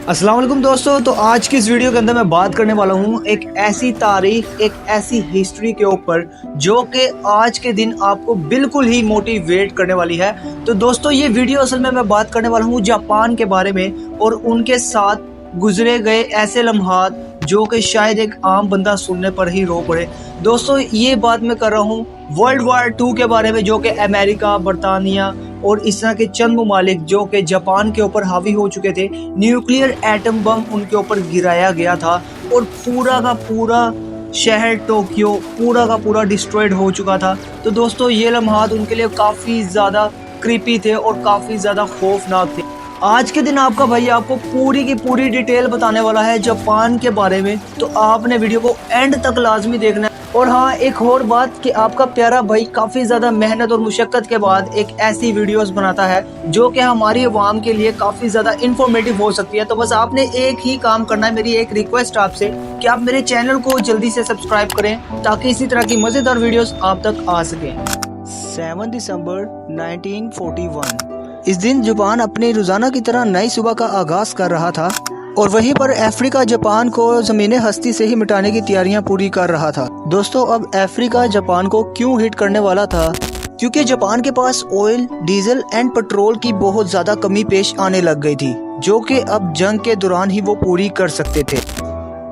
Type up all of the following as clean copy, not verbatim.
अस्सलाम वालेकुम दोस्तों। तो आज की इस वीडियो के अंदर मैं बात करने वाला हूँ एक ऐसी तारीख, एक ऐसी हिस्ट्री के ऊपर जो कि आज के दिन आपको बिल्कुल ही मोटिवेट करने वाली है। तो दोस्तों ये वीडियो असल में मैं बात करने वाला हूँ जापान के बारे में और उनके साथ गुजरे गए ऐसे लम्हात जो कि शायद एक आम बंदा सुनने पर ही रो पड़े। दोस्तों ये बात मैं कर रहा हूँ वर्ल्ड वार 2 के बारे में, जो कि अमेरिका, बरतानिया और इस तरह के चंद ममालिक जो कि जापान के ऊपर हावी हो चुके थे, न्यूक्लियर एटम बम उनके ऊपर गिराया गया था और पूरा का पूरा शहर टोक्यो पूरा का पूरा डिस्ट्रॉयड हो चुका था। तो दोस्तों ये लम्हात उनके लिए काफ़ी ज़्यादा क्रीपी थे और काफ़ी ज़्यादा खौफनाक थे। आज के दिन आपका भाई आपको पूरी की पूरी डिटेल बताने वाला है जापान के बारे में, तो आपने वीडियो को एंड तक लाजमी देखना है। और हाँ, एक और बात कि आपका प्यारा भाई काफ़ी ज़्यादा मेहनत और मुशक्क़त के बाद एक ऐसी वीडियोस बनाता है जो कि हमारी अवाम के लिए काफ़ी ज़्यादा इन्फॉर्मेटिव हो सकती है। तो बस आपने एक ही काम करना है, मेरी एक रिक्वेस्ट आपसे कि आप मेरे चैनल को जल्दी से सब्सक्राइब करें ताकि इसी तरह की मज़ेदार वीडियोस आप तक आ सकें। 7 दिसंबर 1941 इस दिन जापान अपने रोज़ाना की तरह नई सुबह का आगाज़ कर रहा था और वहीं पर अफ्रीका जापान को ज़मीन हस्ती से ही मिटाने की तैयारियां पूरी कर रहा था। दोस्तों अब अफ्रीका जापान को क्यों हिट करने वाला था? क्योंकि जापान के पास ऑयल, डीजल एंड पेट्रोल की बहुत ज़्यादा कमी पेश आने लग गई थी, जो कि अब जंग के दौरान ही वो पूरी कर सकते थे।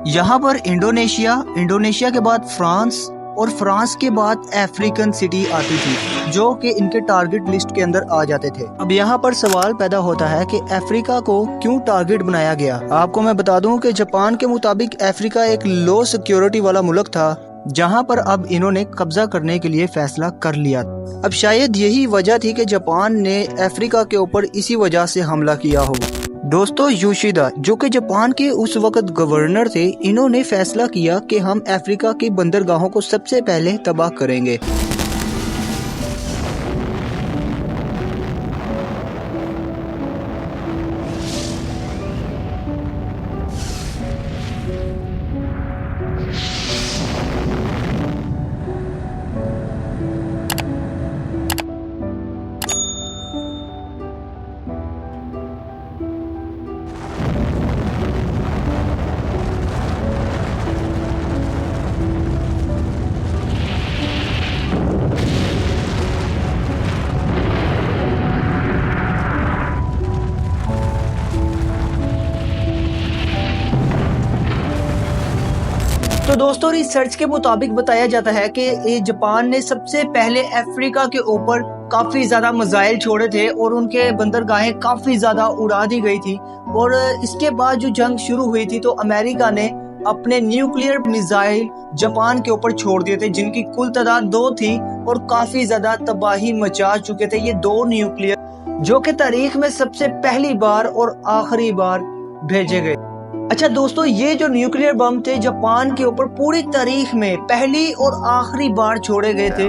यहाँ पर इंडोनेशिया के बाद फ्रांस और फ्रांस के बाद अफ्रीकन सिटी आती थी जो कि इनके टारगेट लिस्ट के अंदर आ जाते थे। अब यहाँ पर सवाल पैदा होता है कि अफ्रीका को क्यों टारगेट बनाया गया। आपको मैं बता दूं कि जापान के मुताबिक अफ्रीका एक लो सिक्योरिटी वाला मुल्क था जहाँ पर अब इन्होंने कब्जा करने के लिए फैसला कर लिया। अब शायद यही वजह थी कि जापान ने अफ्रीका के ऊपर इसी वजह से हमला किया हो। दोस्तों योशिदा जो कि जापान के उस वक्त गवर्नर थे, इन्होंने फैसला किया कि हम अफ्रीका के बंदरगाहों को सबसे पहले तबाह करेंगे। तो दोस्तों रिसर्च के मुताबिक बताया जाता है कि ये जापान ने सबसे पहले अफ्रीका के ऊपर काफी ज्यादा मिसाइल छोड़े थे और उनके बंदरगाहें काफी ज्यादा उड़ा दी गई थी। और इसके बाद जो जंग शुरू हुई थी तो अमेरिका ने अपने न्यूक्लियर मिसाइल जापान के ऊपर छोड़ दिए थे, जिनकी कुल तादाद 2 थी और काफी ज्यादा तबाही मचा चुके थे ये 2 न्यूक्लियर, जो कि तारीख में सबसे पहली बार और आखिरी बार भेजे गए। अच्छा दोस्तों, ये जो न्यूक्लियर बम थे जापान के ऊपर पूरी तारीख में पहली और आखिरी बार छोड़े गए थे।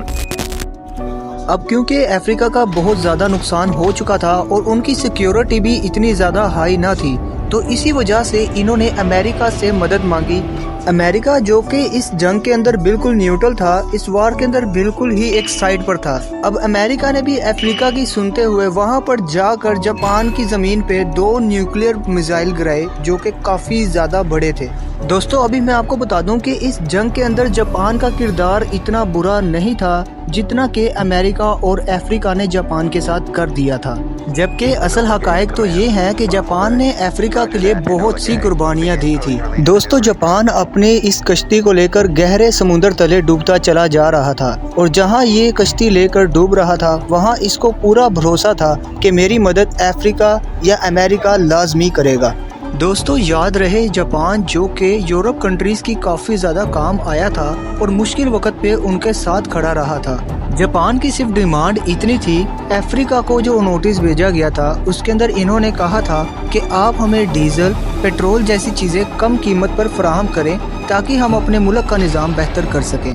अब क्योंकि अफ्रीका का बहुत ज़्यादा नुकसान हो चुका था और उनकी सिक्योरिटी भी इतनी ज़्यादा हाई ना थी, तो इसी वजह से इन्होंने अमेरिका से मदद मांगी। अमेरिका जो कि इस जंग के अंदर बिल्कुल न्यूट्रल था, इस वार के अंदर बिल्कुल ही एक साइड पर था। अब अमेरिका ने भी अफ्रीका की सुनते हुए वहां पर जाकर जापान की जमीन पे 2 न्यूक्लियर मिसाइल गिराए जो कि काफी ज्यादा बड़े थे। दोस्तों अभी मैं आपको बता दूं कि इस जंग के अंदर जापान का किरदार इतना बुरा नहीं था जितना कि अमेरिका और अफ्रीका ने जापान के साथ कर दिया था, जबकि असल हकायक तो ये है कि जापान ने अफ्रीका के लिए बहुत सी कुर्बानियां दी थी। दोस्तों जापान अपने इस कश्ती को लेकर गहरे समुद्र तले डूबता चला जा रहा था और जहां ये कश्ती लेकर डूब रहा था वहां इसको पूरा भरोसा था कि मेरी मदद अफ्रीका या अमेरिका लाजमी करेगा। दोस्तों याद रहे जापान जो कि यूरोप कंट्रीज की काफ़ी ज़्यादा काम आया था और मुश्किल वक्त पे उनके साथ खड़ा रहा था। जापान की सिर्फ डिमांड इतनी थी, अफ्रीका को जो नोटिस भेजा गया था उसके अंदर इन्होंने कहा था कि आप हमें डीजल, पेट्रोल जैसी चीज़ें कम कीमत पर फराहम करें ताकि हम अपने मुल्क का निज़ाम बेहतर कर सकें।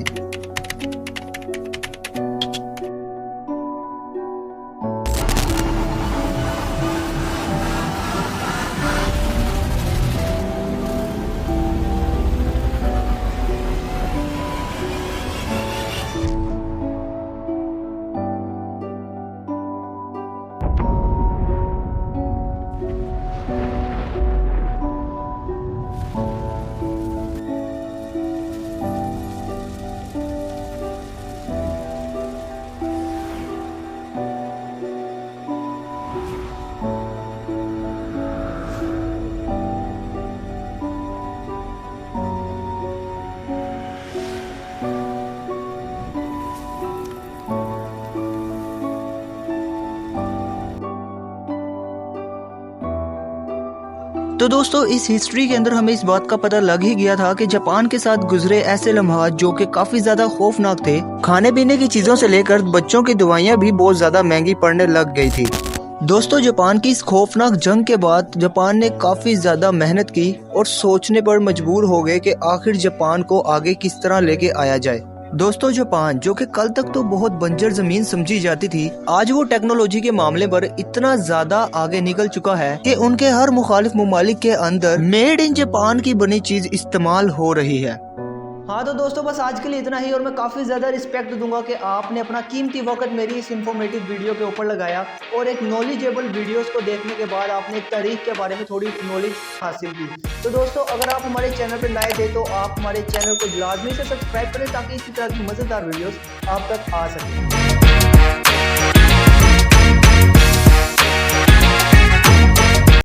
तो दोस्तों इस हिस्ट्री के अंदर हमें इस बात का पता लग ही गया था कि जापान के साथ गुजरे ऐसे लम्हात जो कि काफी ज्यादा खौफनाक थे। खाने पीने की चीजों से लेकर बच्चों की दवाइयाँ भी बहुत ज्यादा महंगी पड़ने लग गई थी। दोस्तों जापान की इस खौफनाक जंग के बाद जापान ने काफी ज्यादा मेहनत की और सोचने पर मजबूर हो गए कि आखिर जापान को आगे किस तरह लेके आया जाए। दोस्तों जापान जो कि कल तक तो बहुत बंजर जमीन समझी जाती थी, आज वो टेक्नोलॉजी के मामले पर इतना ज्यादा आगे निकल चुका है कि उनके हर मुखालिफ ममालिक के अंदर मेड इन जापान की बनी चीज इस्तेमाल हो रही है। हाँ तो दोस्तों बस आज के लिए इतना ही, और मैं काफ़ी ज़्यादा रिस्पेक्ट दूंगा कि आपने अपना कीमती वक्त मेरी इस इन्फॉर्मेटिव वीडियो के ऊपर लगाया और एक नॉलेजेबल वीडियोस को देखने के बाद आपने एक तारीख के बारे में थोड़ी नॉलेज हासिल की। तो दोस्तों अगर आप हमारे चैनल पर नए थे तो आप हमारे चैनल को लाजमी से सब्सक्राइब करें ताकि इसी तरह की मज़ेदार वीडियोस आप तक आ सकें।